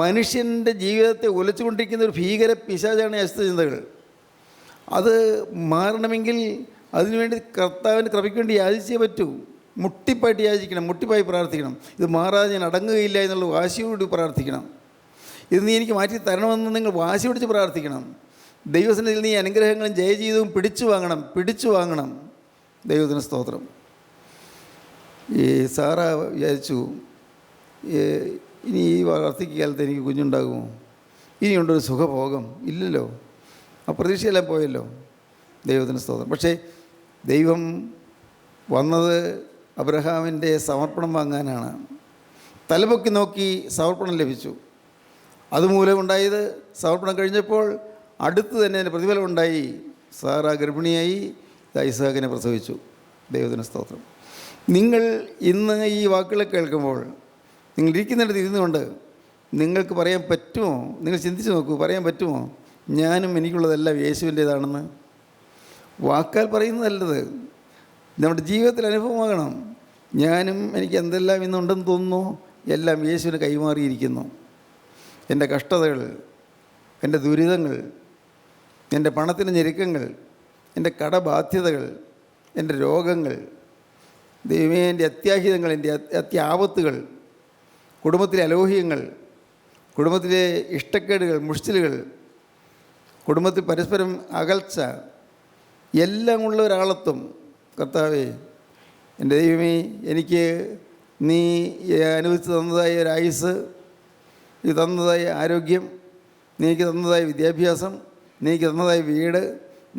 മനുഷ്യൻ്റെ ജീവിതത്തെ ഉലച്ചുകൊണ്ടിരിക്കുന്ന ഒരു ഭീകര പിശാചാണ് അശുദ്ധ ചിന്തകൾ. അത് മാറണമെങ്കിൽ അതിനുവേണ്ടി കർത്താവിൻ്റെ കൃപയ്ക്ക് വേണ്ടി യാചിച്ചേ പറ്റൂ. മുട്ടിപ്പായിട്ട് യാചിക്കണം, മുട്ടിപ്പായി പ്രാർത്ഥിക്കണം. ഇത് മാറാതെ ഞാൻ അടങ്ങുകയില്ല എന്നുള്ള വാശിയോട് പ്രാർത്ഥിക്കണം. ഇത് നീ എനിക്ക് മാറ്റി തരണമെന്ന് നിങ്ങൾ വാശി പിടിച്ച് പ്രാർത്ഥിക്കണം. ദൈവസന്നിധിയിൽ നീ അനുഗ്രഹങ്ങളും ജയജീവിതവും പിടിച്ചു വാങ്ങണം. ദൈവത്തിന് സ്തോത്രം. ഈ സാറ വിചാരിച്ചു, ഇനി ഈ വാർദ്ധക്യ കാലത്ത് എനിക്ക് കുഞ്ഞുണ്ടാകുമോ? ഇനിയുണ്ടൊരു സുഖഭോഗം ഇല്ലല്ലോ. ആ പ്രതീക്ഷയെല്ലാം പോയല്ലോ. ദൈവത്തിന് സ്തോത്രം. പക്ഷേ ദൈവം വന്നത് അബ്രഹാമിൻ്റെ സമർപ്പണം വാങ്ങാനാണ്. തലപൊക്കി നോക്കി സമർപ്പണം ലഭിച്ചു. അതുമൂലം ഉണ്ടായത് സമർപ്പണം കഴിഞ്ഞപ്പോൾ അടുത്ത് തന്നെ അതിൻ്റെ പ്രതിഫലം ഉണ്ടായി. സാറ ഗർഭിണിയായി ഇസ്ഹാക്കിനെ പ്രസവിച്ചു. ദൈവത്തിന് സ്തോത്രം. നിങ്ങൾ ഇന്ന് ഈ വാക്കുകൾ കേൾക്കുമ്പോൾ നിങ്ങൾ ഇരിക്കുന്നിടത്ത് ഇരുന്നുകൊണ്ട് നിങ്ങൾക്ക് പറയാൻ പറ്റുമോ? നിങ്ങൾ ചിന്തിച്ച് നോക്കൂ, പറയാൻ പറ്റുമോ ഞാനും എനിക്കുള്ളതെല്ലാം യേശുവിൻ്റേതാണെന്ന്? വാക്കാൽ പറയുന്നതല്ലത്, നമ്മുടെ ജീവിതത്തിൽ അനുഭവമാകണം. ഞാനും എനിക്ക് എന്തെല്ലാം ഇന്നുണ്ടെന്ന് തോന്നുന്നു എല്ലാം യേശുവിന് കൈമാറിയിരിക്കുന്നു. എൻ്റെ കഷ്ടതകൾ, എൻ്റെ ദുരിതങ്ങൾ, എൻ്റെ പണത്തിൻ്റെ ഞെരുക്കങ്ങൾ, എൻ്റെ കടബാധ്യതകൾ, എൻ്റെ രോഗങ്ങൾ, ദൈവമേ എൻ്റെ അത്യാഹിതങ്ങൾ, എൻ്റെ അത്യാപത്തുകൾ, കുടുംബത്തിലെ അലോഹ്യങ്ങൾ, കുടുംബത്തിലെ ഇഷ്ടക്കേടുകൾ, മുഷ്ടിലുകൾ, കുടുംബത്തിൽ പരസ്പരം അകൽച്ച, എല്ലാം ഉള്ള ഒരാളത്വം. കർത്താവേ, എൻ്റെ ദൈവമേ, എനിക്ക് നീ അനുവദിച്ച് തന്നതായ ഒരു ആയുസ്, നീ തന്നതായ ആരോഗ്യം, നീക്ക് തന്നതായ വിദ്യാഭ്യാസം, നീക്ക് തന്നതായ വീട്,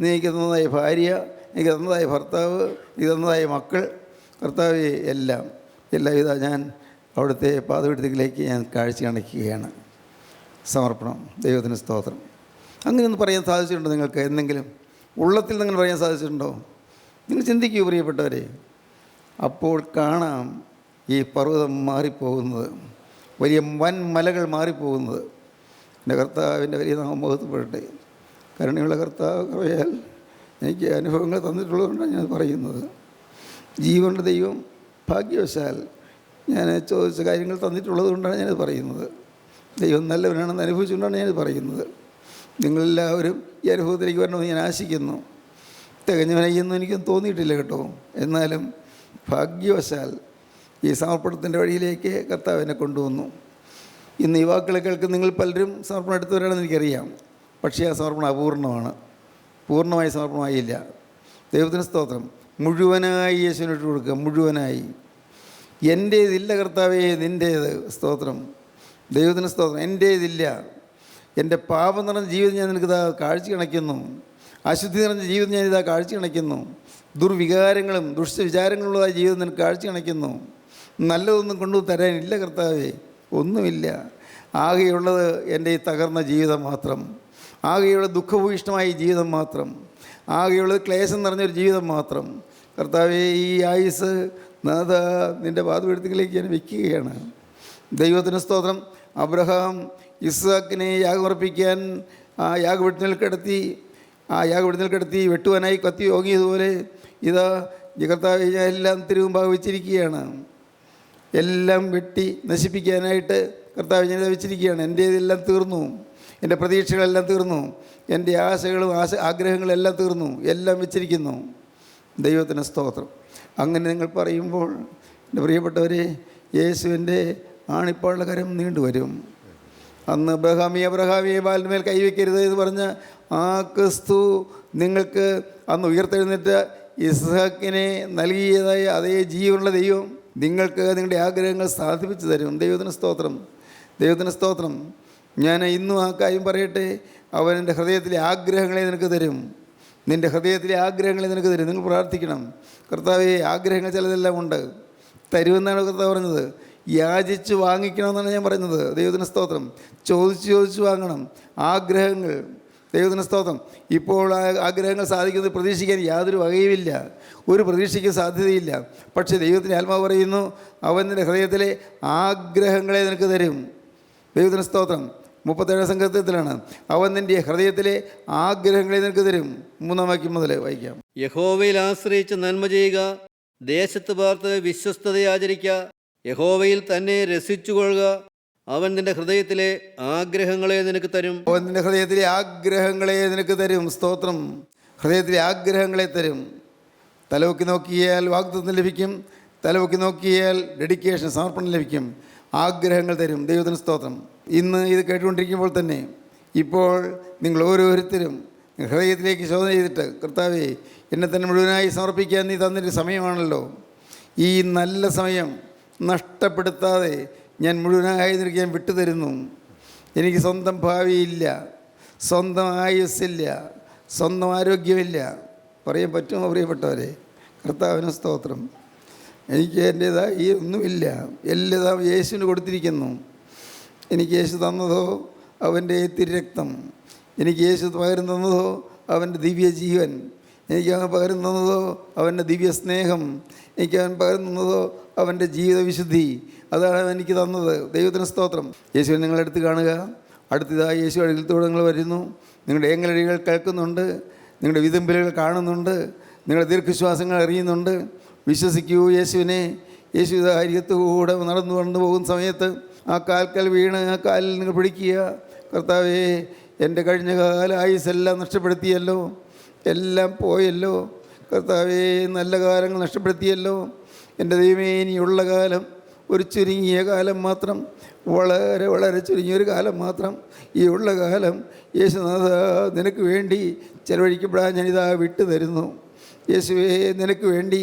നീക്ക് തന്നതായ ഭാര്യ, എനിക്ക് തന്നതായ ഭർത്താവ്, നീക്ക് തന്നതായ മക്കൾ, കർത്താവേ, എല്ലാം ഇതാ ഞാൻ അവിടുത്തെ പാദപീഠത്തിലേക്ക് ഞാൻ കാഴ്ച കാണിക്കുകയാണ്. സമർപ്പണം. ദൈവത്തിന് സ്തോത്രം. അങ്ങനെയൊന്ന് പറയാൻ സാധിച്ചിട്ടുണ്ടോ നിങ്ങൾക്ക്? എന്തെങ്കിലും ഉള്ളത്തിൽ നിങ്ങൾ പറയാൻ സാധിച്ചിട്ടുണ്ടോ? നിങ്ങൾ ചിന്തിക്കൂ പ്രിയപ്പെട്ടവരെ. അപ്പോൾ കാണാം ഈ പർവ്വതം മാറിപ്പോകുന്നത്, വലിയ വൻ മലകൾ മാറിപ്പോകുന്നത്. എൻ്റെ കർത്താവിൻ്റെ വലിയ നാമം മഹത്വപ്പെടട്ടെ. കരുണയുള്ള കർത്താവ് കൃപയാൽ എനിക്ക് അനുഭവങ്ങൾ തന്നിട്ടുള്ളതുകൊണ്ടാണ് ഞാൻ പറയുന്നത്. ജീവൻ്റെ ദൈവം ഭാഗ്യവശാൽ ഞാൻ ചോദിച്ച കാര്യങ്ങൾ തന്നിട്ടുള്ളത് കൊണ്ടാണ് ഞാനത് പറയുന്നത്. ദൈവം നല്ലവനാണെന്ന് അനുഭവിച്ചുകൊണ്ടാണ് ഞാനത് പറയുന്നത്. നിങ്ങളെല്ലാവരും ഈ അനുഭവത്തിലേക്ക് വരണമെന്ന് ഞാൻ ആശിക്കുന്നു. തികഞ്ഞവനായിയൊന്നും എനിക്കൊന്നും തോന്നിയിട്ടില്ല കേട്ടോ. എന്നാലും ഭാഗ്യവശാൽ ഈ സമർപ്പണത്തിൻ്റെ വഴിയിലേക്ക് കർത്താവ് എന്നെ കൊണ്ടുവന്നു. ഇന്ന് ഈ വാക്കുകളെ കേൾക്കുന്ന നിങ്ങൾ പലരും സമർപ്പണം എടുത്തവരാണെന്ന് എനിക്കറിയാം. പക്ഷേ ആ സമർപ്പണം അപൂർണമാണ്, പൂർണ്ണമായി സമർപ്പണമായില്ല. ദൈവത്തിന് സ്തോത്രം. മുഴുവനായി യേശുവിന് ഇട്ട് കൊടുക്കുക, മുഴുവനായി. എൻ്റേതില്ല കർത്താവേ, നിൻ്റേത്. സ്തോത്രം. ദൈവത്തിന് സ്തോത്രം. എൻ്റേതില്ല. എൻ്റെ പാപം നിറഞ്ഞ ജീവിതം ഞാൻ നിനക്കിതാ കാഴ്ച കണയ്ക്കുന്നു. അശുദ്ധി നിറഞ്ഞ ജീവിതം ഞാനിതാ കാഴ്ച കണയ്ക്കുന്നു. ദുർവികാരങ്ങളും ദുഷ്ടവിചാരങ്ങളുള്ളതായ ജീവിതം നിനക്ക് കാഴ്ച കണയ്ക്കുന്നു. നല്ലതൊന്നും കൊണ്ടു തരാനില്ല കർത്താവേ, ഒന്നുമില്ല. ആകെയുള്ളത് എൻ്റെ ഈ തകർന്ന ജീവിതം മാത്രം, ആകെയുള്ള ദുഃഖഭൂയിഷ്ടമായ ജീവിതം മാത്രം, ആകെയുള്ളത് ക്ലേശം നിറഞ്ഞൊരു ജീവിതം മാത്രം. കർത്താവേ, ഈ ആയുസ് നാഥ നിൻ്റെ പാദപീഠത്തിലേക്ക് ഞാൻ വയ്ക്കുകയാണ്. ദൈവത്തിന് സ്തോത്രം. അബ്രഹാം ഇസ്ഹാക്കിനെ യാഗമർപ്പിക്കാൻ ആ യാഗപീഠത്തിൽ കിടത്തി വെട്ടുവാനായി കത്തി ഓങ്ങിയതുപോലെ ഇതാ കർത്താവേ, ഞാൻ എല്ലാം തിരുമുമ്പാകെ വെച്ചിരിക്കുകയാണ്. എല്ലാം വെട്ടി നശിപ്പിക്കാനായിട്ട് കർത്താവ് ഞാൻ വെച്ചിരിക്കുകയാണ്. എൻ്റേതെല്ലാം തീർന്നു, എൻ്റെ പ്രതീക്ഷകളെല്ലാം തീർന്നു, എൻ്റെ ആശകളും ആഗ്രഹങ്ങളും എല്ലാം തീർന്നു, എല്ലാം വെച്ചിരിക്കുന്നു. ദൈവത്തിന് സ്തോത്രം. അങ്ങനെ നിങ്ങൾ പറയുമ്പോൾ എൻ്റെ പ്രിയപ്പെട്ടവരെ, യേശുവിൻ്റെ ആണിപ്പാടുള്ള കരം നീണ്ടുവരും. അന്ന് അബ്രഹാമിയെ ബാലിന്മേൽ കൈവയ്ക്കരുത് എന്ന് പറഞ്ഞ ആ ക്രിസ്തു നിങ്ങൾക്ക് അന്ന് ഉയർത്തെഴുന്നേറ്റ ഇസ്ഹാക്കിനെ നൽകിയതായ അതേ ജീവനുള്ള ദൈവം നിങ്ങൾക്ക് നിങ്ങളുടെ ആഗ്രഹങ്ങൾ സാധിപ്പിച്ചു തരും. ദൈവത്തിന് സ്തോത്രം. ദൈവത്തിന് സ്തോത്രം. ഞാൻ ഇന്നും ആ കാര്യം പറയട്ടെ. അവൻ എൻ്റെ ഹൃദയത്തിലെ ആഗ്രഹങ്ങളെ നിനക്ക് തരും. നിൻ്റെ ഹൃദയത്തിലെ ആഗ്രഹങ്ങളെ നിനക്ക് തരും. നിങ്ങൾ പ്രാർത്ഥിക്കണം. കർത്താവേ, ആഗ്രഹങ്ങൾ ചിലതെല്ലാം ഉണ്ട്, തരുമെന്നാണ് കർത്താവ് പറഞ്ഞത്. യാചിച്ച് വാങ്ങിക്കണമെന്നാണ് ഞാൻ പറയുന്നത്. ദൈവത്തിന് സ്തോത്രം. ചോദിച്ച് വാങ്ങണം ആഗ്രഹങ്ങൾ. ദൈവത്തിന് സ്തോത്രം. ഇപ്പോൾ ആഗ്രഹങ്ങൾ സാധിക്കുന്നത് പ്രതീക്ഷിക്കാൻ യാതൊരു വകയുമില്ല, ഒരു പ്രതീക്ഷയ്ക്ക് സാധ്യതയില്ല. പക്ഷേ ദൈവത്തിൻ്റെ ആത്മാവ് പറയുന്നു, അവൻ നിൻ്റെ ഹൃദയത്തിലെ ആഗ്രഹങ്ങളെ നിനക്ക് തരും. ദൈവത്തിന് സ്തോത്രം. 37 സംഘത്തിലാണ് അവൻ നിൻ്റെ ഹൃദയത്തിലെ ആഗ്രഹങ്ങളെ നിനക്ക് തരും. 3-ാം വാക്യം മുതൽ വായിക്കാം. യഹോവയിൽ ആശ്രയിച്ച് നന്മ ചെയ്യുക, ദേശത്ത് പാർത്ത് വിശ്വസ്തത ആചരിക്കുക, യഹോവയിൽ തന്നെ രസിച്ചുകൊള്ളുക. അവൻ നിന്റെ ഹൃദയത്തിലെ ആഗ്രഹങ്ങളെ നിനക്ക് തരും. അവൻ നിന്റെ ഹൃദയത്തിലെ ആഗ്രഹങ്ങളെ നിനക്ക് തരും. സ്തോത്രം. ഹൃദയത്തിലെ ആഗ്രഹങ്ങളെ തരും. തലവൊക്കി നോക്കിയാൽ വാഗ്ദത്തം ലഭിക്കും. തലവൊക്കി നോക്കിയാൽ ഡെഡിക്കേഷൻ, സമർപ്പണം ലഭിക്കും. ആഗ്രഹങ്ങൾ തരും. ദൈവത്തിന് സ്തോത്രം. ഇന്ന് ഇത് കേട്ടുകൊണ്ടിരിക്കുമ്പോൾ തന്നെ ഇപ്പോൾ നിങ്ങൾ ഓരോരുത്തരും ഹൃദയത്തിലേക്ക് ശോധന ചെയ്തിട്ട്, കർത്താവേ, എന്നെ തന്നെ മുഴുവനായി സമർപ്പിക്കാൻ നീ തന്നൊരു സമയമാണല്ലോ. ഈ നല്ല സമയം നഷ്ടപ്പെടുത്താതെ ഞാൻ മുഴുവനായി നിനക്ക് ഞാൻ വിട്ടുതരുന്നു. എനിക്ക് സ്വന്തം ഭാവിയില്ല, സ്വന്തം ആയുസ്സില്ല, സ്വന്തം ആരോഗ്യമില്ല. പറയാൻ പറ്റുമോ പ്രിയപ്പെട്ടവരെ? കർത്താവിന് സ്തോത്രം. എനിക്ക് എൻ്റേതായ ഈ ഒന്നുമില്ല, എല്ലാം യേശുവിന് കൊടുത്തിരിക്കുന്നു. എനിക്ക് യേശു തന്നതോ അവൻ്റെ തിരുരക്തം, എനിക്ക് യേശു പകരം തന്നതോ അവൻ്റെ ദിവ്യ ജീവൻ, എനിക്ക് അവൻ പകരം തന്നതോ അവൻ്റെ ദിവ്യ സ്നേഹം, എനിക്ക് അവൻ പകരം തന്നതോ അവൻ്റെ ജീവിത വിശുദ്ധി. അതാണ് അവൻ എനിക്ക് തന്നത്. ദൈവത്തിന് സ്തോത്രം. യേശുവിനെ നിങ്ങളെടുത്ത് കാണുക. അടുത്തതായി യേശു അഴുകത്തോടെ നിങ്ങൾ വരുന്നു. നിങ്ങളുടെ ഏങ്ങലടികൾ കേൾക്കുന്നുണ്ട്, നിങ്ങളുടെ വിതുമ്പലുകൾ കാണുന്നുണ്ട്, നിങ്ങളുടെ ദീർഘശ്വാസങ്ങൾ അറിയുന്നുണ്ട്. വിശ്വസിക്കൂ യേശുവിനെ. യേശു അരികത്തുകൂടെ നടന്നു പോകുന്ന സമയത്ത് ആ കാൽക്കൽ വീണ് ആ കാലിൽ നിങ്ങൾ പിടിക്കുക. കർത്താവേ, എൻ്റെ കഴിഞ്ഞ കാല ആയുസ്സെല്ലാം നഷ്ടപ്പെടുത്തിയല്ലോ, എല്ലാം പോയല്ലോ. കർത്താവേ, നല്ല കാലങ്ങൾ നഷ്ടപ്പെടുത്തിയല്ലോ. എൻ്റെ ദൈവമേ, ഇനിയുള്ള കാലം ഒരു ചുരുങ്ങിയ കാലം മാത്രം, വളരെ വളരെ ചുരുങ്ങിയൊരു കാലം മാത്രം. ഈ ഉള്ള കാലം യേശുനാഥ നിനക്ക് വേണ്ടി ചെലവഴിക്കപ്പെടാൻ ഞാനിതാ വിട്ടു തരുന്നു. യേശുവേ, നിനക്ക് വേണ്ടി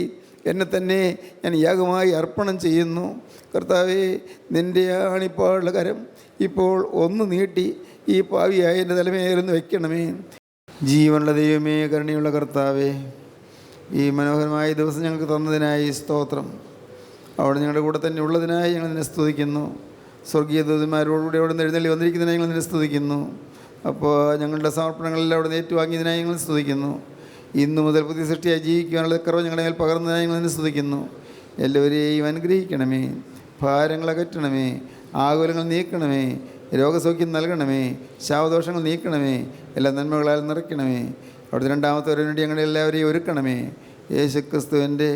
എന്നെ തന്നെ ഞാൻ യാഗമായി അർപ്പണം ചെയ്യുന്നു. കർത്താവേ, നിൻ്റെ ആണിപ്പാടുള്ള കരം ഇപ്പോൾ ഒന്ന് നീട്ടി ഈ പാവിയായ എൻ്റെ തലമേലൊന്ന് വയ്ക്കണമേ. ജീവനുള്ള ദൈവമേ, കരുണയുള്ള കർത്താവേ, ഈ മനോഹരമായ ദിവസം ഞങ്ങൾക്ക് തന്നതിനായി സ്തോത്രം. അവിടെ ഞങ്ങളുടെ കൂടെ തന്നെ ഉള്ളതിനായി ഞങ്ങൾ നിന്നെ സ്തുതിക്കുന്നു. സ്വർഗീയ ദൂതന്മാരോടുകൂടി അവിടെ നിന്ന് എഴുന്നള്ളി വന്നിരിക്കുന്നതിനായി ഞങ്ങൾ നിന്നെ സ്തുതിക്കുന്നു. അപ്പോൾ ഞങ്ങളുടെ സമർപ്പണങ്ങളെല്ലാം അവിടെ നിന്ന് ഏറ്റുവാങ്ങിയതിനായി ഞങ്ങൾ സ്തുതിക്കുന്നു. ഇന്നു മുതൽ പുതിയ സൃഷ്ടിയായി ജീവിക്കുവാനുള്ള കുറവ് ഞങ്ങളുടെ മേൽ പകർന്നതിനായി ഞങ്ങൾ നിന്നെ സ്തുതിക്കുന്നു. എല്ലാവരെയും അനുഗ്രഹിക്കണമേ, ഭാരങ്ങൾ അകറ്റണമേ, ആകുലങ്ങൾ നീക്കണമേ, രോഗസൗഖ്യം നൽകണമേ, ശാപദോഷങ്ങൾ നീക്കണമേ, എല്ലാ നന്മകളാൽ നിറയ്ക്കണമേ. അവിടുത്തെ രണ്ടാമത്തെ വരവിന് വേണ്ടി ഞങ്ങളെ എല്ലാവരെയും ഒരുക്കണമേ. യേശുക്രിസ്തുവിൻ്റെ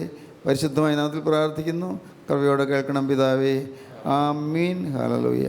പരിശുദ്ധമായ നാമത്തിൽ പ്രാർത്ഥിക്കുന്നു. കൃപയോടെ കേൾക്കണം പിതാവേ. ആമീൻ. ഹല്ലേലൂയ.